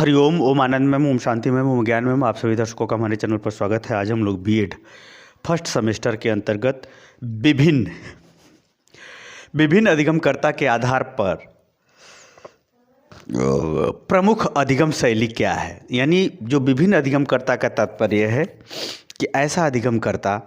हरिओम, ओम आनंद ma'am, Om Shanti ma'am, ओम ज्ञान ma'am. आप सभी दर्शकों का हमारे चैनल पर स्वागत है। आज हम लोग बीएड फर्स्ट सेमेस्टर के अंतर्गत विभिन्न अधिगमकर्ता के आधार पर प्रमुख अधिगम शैली क्या है, यानी जो विभिन्न अधिगमकर्ता का तात्पर्य है कि ऐसा अधिगमकर्ता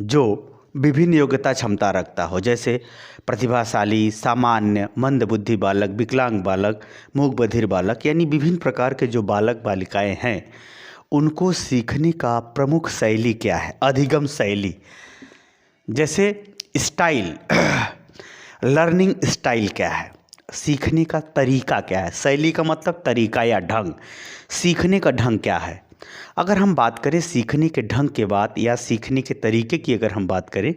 जो विभिन्न योग्यता क्षमता रखता हो, जैसे प्रतिभाशाली, सामान्य, मंदबुद्धि बालक, विकलांग बालक, मूक बधिर बालक, यानी विभिन्न प्रकार के जो बालक बालिकाएं हैं उनको सीखने का प्रमुख शैली क्या है, अधिगम शैली। जैसे स्टाइल, लर्निंग स्टाइल क्या है, सीखने का तरीका क्या है। शैली का मतलब तरीका या ढंग, सीखने का ढंग क्या है। अगर हम बात करें सीखने के ढंग के बात या सीखने के तरीके की अगर हम बात करें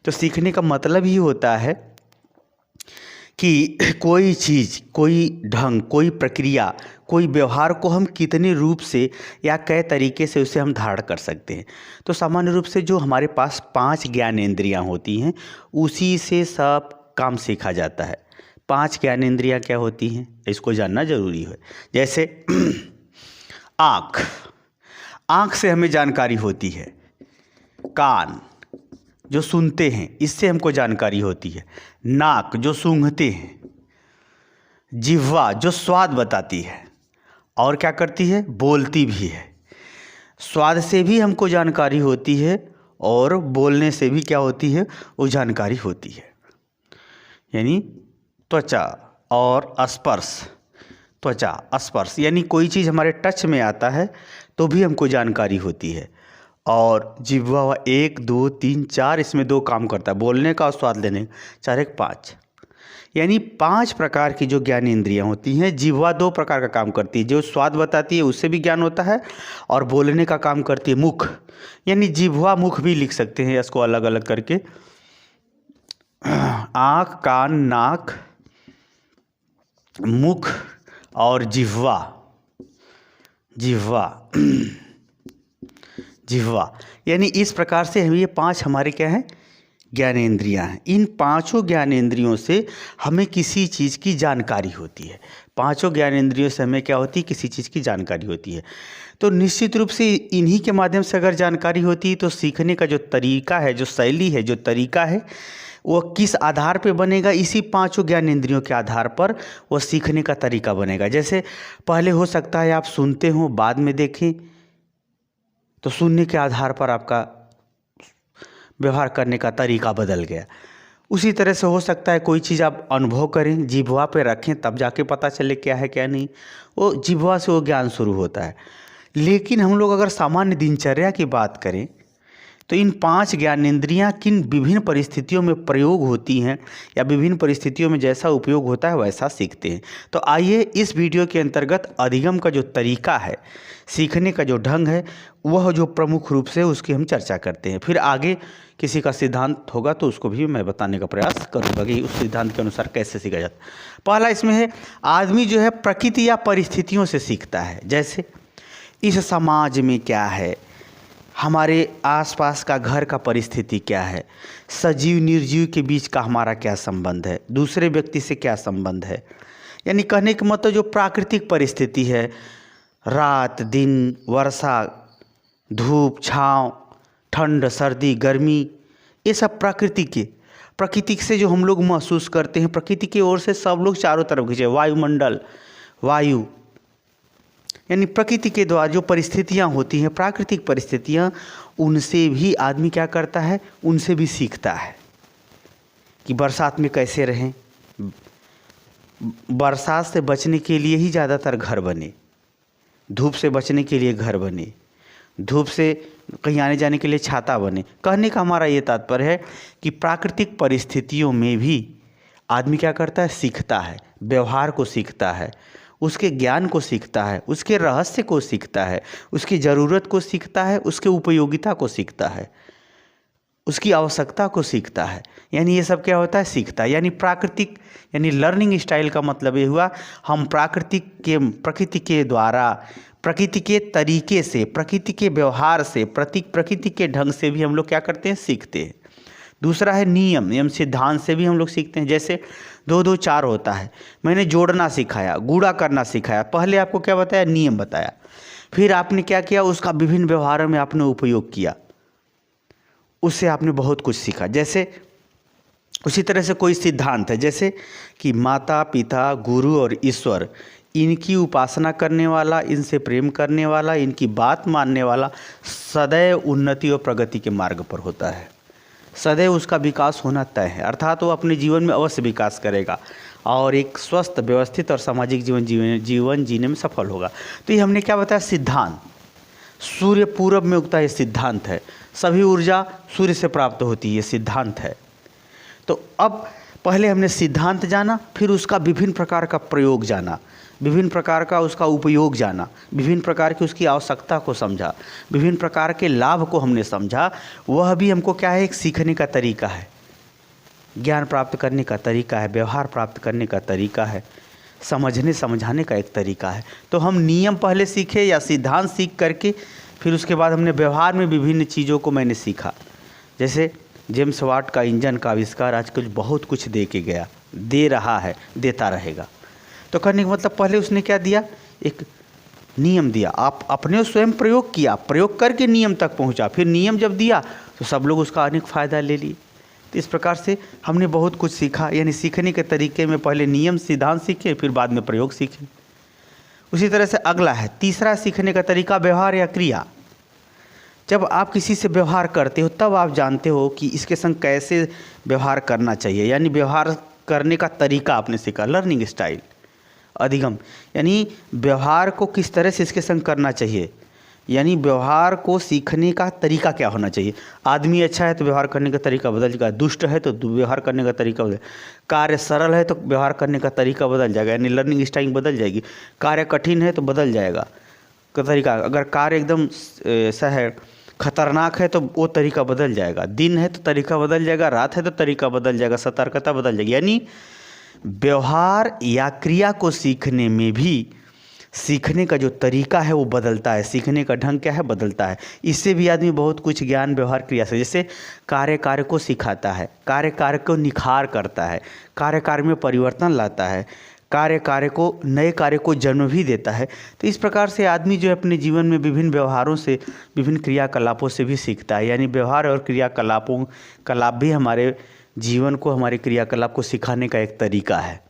तो सीखने का मतलब ही होता है कि कोई चीज़, कोई ढंग, कोई प्रक्रिया, कोई व्यवहार को हम कितने रूप से या कई तरीके से उसे हम धारण कर सकते हैं। तो सामान्य रूप से जो हमारे पास 5 ज्ञानेंद्रियां होती हैं उसी से सब काम सीखा जाता है। 5 ज्ञानेंद्रियां क्या होती हैं इसको जानना जरूरी है। जैसे आँख से हमें जानकारी होती है, कान जो सुनते हैं इससे हमको जानकारी होती है, नाक जो सूंघते हैं, जिह्वा जो स्वाद बताती है और क्या करती है, बोलती भी है। स्वाद से भी हमको जानकारी होती है और बोलने से भी क्या होती है, वो जानकारी होती है। यानी त्वचा और स्पर्श, त्वचा स्पर्श यानी कोई चीज़ हमारे टच में आता है तो भी हमको जानकारी होती है। और जिह्वा 1 2 3 4 इसमें 2 काम करता है, बोलने का और स्वाद लेने का। 4 1 5 यानी 5 प्रकार की जो ज्ञानेंद्रियां होती हैं। जिह्वा 2 प्रकार का काम करती है, जो स्वाद बताती है उससे भी ज्ञान होता है और बोलने का काम करती है मुख, यानी जिह्वा मुख भी लिख सकते हैं इसको अलग अलग करके। आँख, कान, नाक, मुख और जिह्वा, यानी इस प्रकार से हम ये 5 हमारे क्या हैं, ज्ञानेंद्रियां हैं। इन 5 ज्ञानेंद्रियों से हमें किसी चीज़ की जानकारी होती है। 5 ज्ञानेंद्रियों से हमें क्या होती है, किसी चीज़ की जानकारी होती है। तो निश्चित रूप से इन्हीं के माध्यम से अगर जानकारी होती है तो सीखने का जो तरीका है, जो शैली है, जो तरीका है, वो किस आधार पे बनेगा, इसी 5 ज्ञानेंद्रियों के आधार पर वो सीखने का तरीका बनेगा। जैसे पहले हो सकता है आप सुनते हो, बाद में देखें तो सुनने के आधार पर आपका व्यवहार करने का तरीका बदल गया। उसी तरह से हो सकता है कोई चीज़ आप अनुभव करें, जिह्वा पे रखें, तब जाके पता चले क्या है क्या नहीं, वो जिह्वा से वो ज्ञान शुरू होता है। लेकिन हम लोग अगर सामान्य दिनचर्या की बात करें तो इन 5 ज्ञानेंद्रियां किन विभिन्न परिस्थितियों में प्रयोग होती हैं या विभिन्न परिस्थितियों में जैसा उपयोग होता है वैसा सीखते हैं। तो आइए इस वीडियो के अंतर्गत अधिगम का जो तरीका है, सीखने का जो ढंग है, वह जो प्रमुख रूप से उसकी हम चर्चा करते हैं। फिर आगे किसी का सिद्धांत होगा तो उसको भी मैं बताने का प्रयास करूँगा कि उस सिद्धांत के अनुसार कैसे सीखा जाता है। पहला इसमें है, आदमी जो है प्रकृति या परिस्थितियों से सीखता है। जैसे इस समाज में क्या है, हमारे आसपास का घर का परिस्थिति क्या है, सजीव निर्जीव के बीच का हमारा क्या संबंध है, दूसरे व्यक्ति से क्या संबंध है। यानी कहने का मतलब जो प्राकृतिक परिस्थिति है, रात दिन, वर्षा, धूप छाँव, ठंड सर्दी गर्मी, ये सब प्रकृति से जो हम लोग महसूस करते हैं, प्रकृति की ओर से सब लोग चारों तरफ खींचे, वायुमंडल, वायु, यानी प्रकृति के द्वारा जो परिस्थितियाँ होती हैं, प्राकृतिक परिस्थितियाँ, उनसे भी आदमी क्या करता है, उनसे भी सीखता है कि बरसात में कैसे रहें। बरसात से बचने के लिए ही ज़्यादातर घर बने, धूप से बचने के लिए घर बने, धूप से कहीं आने जाने के लिए छाता बने। कहने का हमारा ये तात्पर्य है कि प्राकृतिक परिस्थितियों में भी आदमी क्या करता है, सीखता है, व्यवहार को सीखता है, उसके ज्ञान को सीखता है, उसके रहस्य को सीखता है, उसकी ज़रूरत को सीखता है, उसके उपयोगिता को सीखता है, उसकी आवश्यकता को सीखता है। यानी ये सब क्या होता है, सीखता है। यानी प्राकृतिक, यानी लर्निंग स्टाइल का मतलब ये हुआ, हम प्रकृति के द्वारा, प्रकृति के तरीके से, प्रकृति के व्यवहार से, प्रकृति के ढंग से भी हम लोग क्या करते हैं, सीखते हैं। दूसरा है नियम। नियम सिद्धांत से भी हम लोग सीखते हैं। जैसे 2 2 4 होता है, मैंने जोड़ना सिखाया, गुणा करना सिखाया। पहले आपको क्या बताया? नियम बताया। फिर आपने क्या किया? उसका विभिन्न व्यवहारों में आपने उपयोग किया, उससे आपने बहुत कुछ सीखा। जैसे उसी तरह से कोई सिद्धांत है, जैसे कि माता पिता गुरु और ईश्वर, इनकी उपासना करने वाला, इनसे प्रेम करने वाला, इनकी बात मानने वाला सदैव उन्नति और प्रगति के मार्ग पर होता है। सदैव उसका विकास होना तय है, अर्थात वो अपने जीवन में अवश्य विकास करेगा और एक स्वस्थ, व्यवस्थित और सामाजिक जीवन जीने में सफल होगा। तो ये हमने क्या बताया? सिद्धांत। सूर्य पूरब में उगता है, सिद्धांत है। सभी ऊर्जा सूर्य से प्राप्त होती है, ये सिद्धांत है। तो अब पहले हमने सिद्धांत जाना, फिर उसका विभिन्न प्रकार का प्रयोग जाना, विभिन्न प्रकार का उसका उपयोग जाना, विभिन्न प्रकार की उसकी आवश्यकता को समझा, विभिन्न प्रकार के लाभ को हमने समझा। वह भी हमको क्या है? एक सीखने का तरीका है, ज्ञान प्राप्त करने का तरीका है, व्यवहार प्राप्त करने का तरीका है, समझने समझाने का एक तरीका है। तो हम नियम पहले सीखे या सिद्धांत सीख करके फिर उसके बाद हमने व्यवहार में विभिन्न चीज़ों को मैंने सीखा। जैसे जेम्स वाट का इंजन का आविष्कार आजकल बहुत कुछ दे के गया, दे रहा है, देता रहेगा। तो कहने का मतलब पहले उसने क्या दिया? एक नियम दिया, आप अपने स्वयं प्रयोग किया, प्रयोग करके नियम तक पहुंचा, फिर नियम जब दिया तो सब लोग उसका अनेक फ़ायदा ले लिए। तो इस प्रकार से हमने बहुत कुछ सीखा। यानी सीखने के तरीके में पहले नियम सिद्धांत सीखे, फिर बाद में प्रयोग सीखे। उसी तरह से अगला है तीसरा सीखने का तरीका, व्यवहार या क्रिया। जब आप किसी से व्यवहार करते हो तब आप जानते हो कि इसके संग कैसे व्यवहार करना चाहिए। यानी व्यवहार करने का तरीका आपने सीखा, लर्निंग स्टाइल, अधिगम। यानी व्यवहार को किस तरह से इसके संग करना चाहिए, यानी व्यवहार को सीखने का तरीका क्या होना चाहिए। आदमी अच्छा है तो व्यवहार करने का तरीका बदल जाएगा, दुष्ट है तो व्यवहार करने का तरीका बदल, कार्य सरल है तो व्यवहार करने का तरीका बदल जाएगा, यानी लर्निंग स्टाइल बदल जाएगी। कार्य कठिन है तो बदल जाएगा का तरीका, अगर कार्य एकदम ऐसा है खतरनाक है तो वो तरीका बदल जाएगा, दिन है तो तरीका बदल जाएगा, रात है तो तरीका बदल जाएगा, सतर्कता बदल जाएगी। यानी व्यवहार या क्रिया को सीखने में भी सीखने का जो तरीका है वो बदलता है, सीखने का ढंग क्या है? बदलता है। इससे भी आदमी बहुत कुछ ज्ञान व्यवहार क्रिया से, जैसे कार्य को सिखाता है, कार्य को निखार करता है, कार्य में परिवर्तन लाता है, कार्य को नए कार्य को जन्म भी देता है। तो इस प्रकार से आदमी जो है अपने जीवन में विभिन्न व्यवहारों से, विभिन्न क्रियाकलापों से भी सीखता है। यानी व्यवहार और क्रियाकलाप भी हमारे जीवन को, हमारे क्रियाकलाप को सिखाने का एक तरीका है।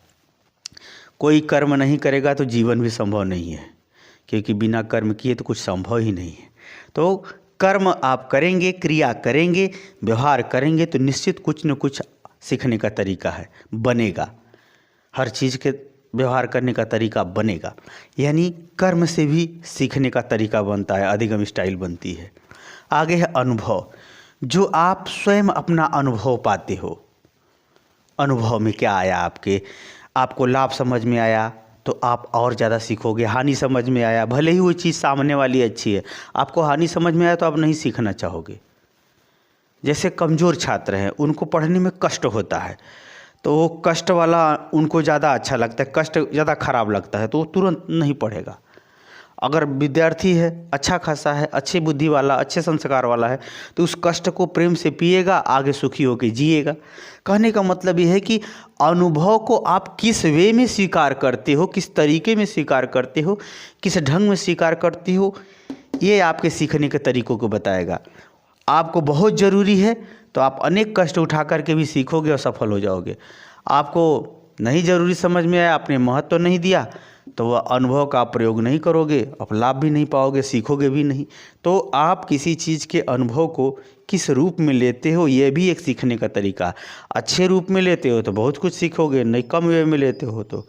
कोई कर्म नहीं करेगा तो जीवन भी संभव नहीं है, क्योंकि बिना कर्म किए तो कुछ संभव ही नहीं है। तो कर्म आप करेंगे, क्रिया करेंगे, व्यवहार करेंगे तो निश्चित कुछ न कुछ सीखने का तरीका है, बनेगा। हर चीज़ के व्यवहार करने का तरीका बनेगा। यानी कर्म से भी सीखने का तरीका बनता है, अधिगम स्टाइल बनती है। आगे है अनुभव, जो आप स्वयं अपना अनुभव पाते हो। अनुभव में क्या आया आपको लाभ समझ में आया तो आप और ज़्यादा सीखोगे। हानि समझ में आया, भले ही वो चीज़ सामने वाली अच्छी है, आपको हानि समझ में आया तो आप नहीं सीखना चाहोगे। जैसे कमज़ोर छात्र हैं, उनको पढ़ने में कष्ट होता है तो वो कष्ट वाला उनको ज़्यादा अच्छा लगता है, कष्ट ज़्यादा खराब लगता है तो वो तुरंत नहीं पढ़ेगा। अगर विद्यार्थी है, अच्छा खासा है, अच्छी बुद्धि वाला, अच्छे संस्कार वाला है तो उस कष्ट को प्रेम से पिएगा, आगे सुखी होकर जिएगा। कहने का मतलब ये है कि अनुभव को आप किस वे में स्वीकार करते हो, किस तरीके में स्वीकार करते हो, किस ढंग में स्वीकार करते हो, ये आपके सीखने के तरीकों को बताएगा। आपको बहुत ज़रूरी है तो आप अनेक कष्ट उठा करके भी सीखोगे और सफल हो जाओगे। आपको नहीं ज़रूरी समझ में आया, आपने महत्व तो नहीं दिया, तो वह अनुभव का आप प्रयोग नहीं करोगे, आप लाभ भी नहीं पाओगे, सीखोगे भी नहीं। तो आप किसी चीज़ के अनुभव को किस रूप में लेते हो, ये भी एक सीखने का तरीका। अच्छे रूप में लेते हो तो बहुत कुछ सीखोगे, नहीं कम वे में लेते हो तो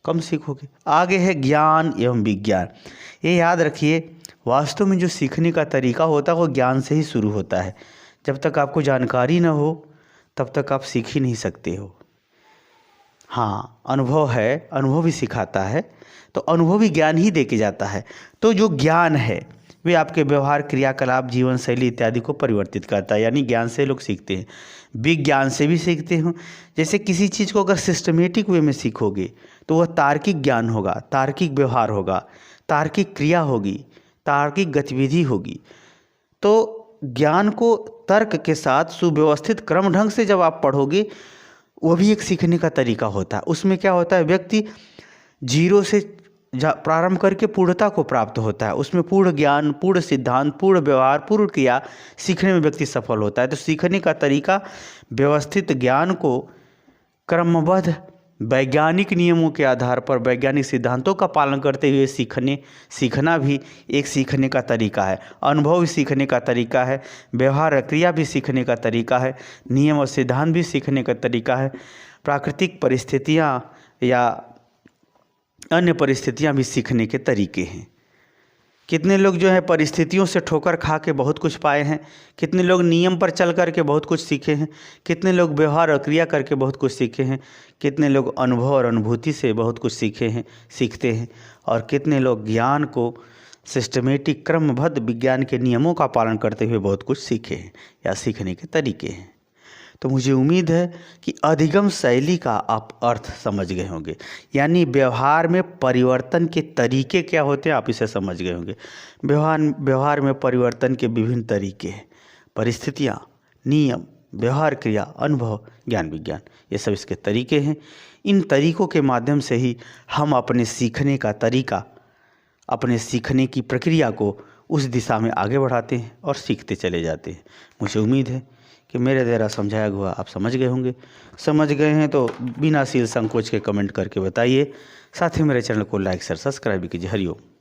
कम सीखोगे। आगे है ज्ञान एवं विज्ञान। ये याद रखिए, वास्तव में जो सीखने का तरीका होता है वो ज्ञान से ही शुरू होता है। जब तक आपको जानकारी न हो तब तक आप सीख ही नहीं सकते हो। हाँ, अनुभव है, अनुभव भी सिखाता है, तो अनुभव भी ज्ञान ही दे के जाता है। तो जो ज्ञान है वे आपके व्यवहार, क्रियाकलाप, जीवन शैली इत्यादि को परिवर्तित करता है। यानी ज्ञान से लोग सीखते हैं, विज्ञान से भी सीखते हो। जैसे किसी चीज़ को अगर सिस्टमेटिक वे में सीखोगे तो वह तार्किक ज्ञान होगा, तार्किक व्यवहार होगा, तार्किक क्रिया होगी, तार्किक गतिविधि होगी। तो ज्ञान को तर्क के साथ सुव्यवस्थित क्रम ढंग से जब आप पढ़ोगे, वो भी एक सीखने का तरीका होता है। उसमें क्या होता है, व्यक्ति जीरो से प्रारंभ करके पूर्णता को प्राप्त होता है। उसमें पूर्ण ज्ञान, पूर्ण सिद्धांत, पूर्ण व्यवहार, पूर्ण क्रिया सीखने में व्यक्ति सफल होता है। तो सीखने का तरीका व्यवस्थित ज्ञान को क्रमबद्ध वैज्ञानिक नियमों के आधार पर, वैज्ञानिक सिद्धांतों का पालन करते हुए सीखना भी एक सीखने का तरीका है। अनुभव भी सीखने का तरीका है, व्यवहार क्रिया भी सीखने का तरीका है, नियम और सिद्धांत भी सीखने का तरीका है, प्राकृतिक परिस्थितियाँ या अन्य परिस्थितियाँ भी सीखने के तरीके हैं। कितने लोग जो है परिस्थितियों से ठोकर खा के बहुत कुछ पाए हैं, कितने लोग नियम पर चल कर के बहुत कुछ सीखे हैं, कितने लोग व्यवहार और क्रिया करके बहुत कुछ सीखे हैं, कितने लोग अनुभव और अनुभूति से बहुत कुछ सीखते हैं, और कितने लोग ज्ञान को सिस्टमेटिक क्रमबद्ध विज्ञान के नियमों का पालन करते हुए बहुत कुछ सीखे हैं या सीखने के तरीके हैं। तो मुझे उम्मीद है कि अधिगम शैली का आप अर्थ समझ गए होंगे, यानी व्यवहार में परिवर्तन के तरीके क्या होते हैं आप इसे समझ गए होंगे। व्यवहार में परिवर्तन के विभिन्न तरीके हैं, परिस्थितियाँ, नियम, व्यवहार क्रिया, अनुभव, ज्ञान विज्ञान, ये सब इसके तरीके हैं। इन तरीकों के माध्यम से ही हम अपने सीखने का तरीका, अपने सीखने की प्रक्रिया को उस दिशा में आगे बढ़ाते हैं और सीखते चले जाते हैं। मुझे उम्मीद है कि मेरे द्वारा समझाया हुआ आप समझ गए होंगे। समझ गए हैं तो बिना सील संकोच के कमेंट करके बताइए। साथ ही मेरे चैनल को लाइक शेयर सब्सक्राइब भी कीजिए। हरिओम।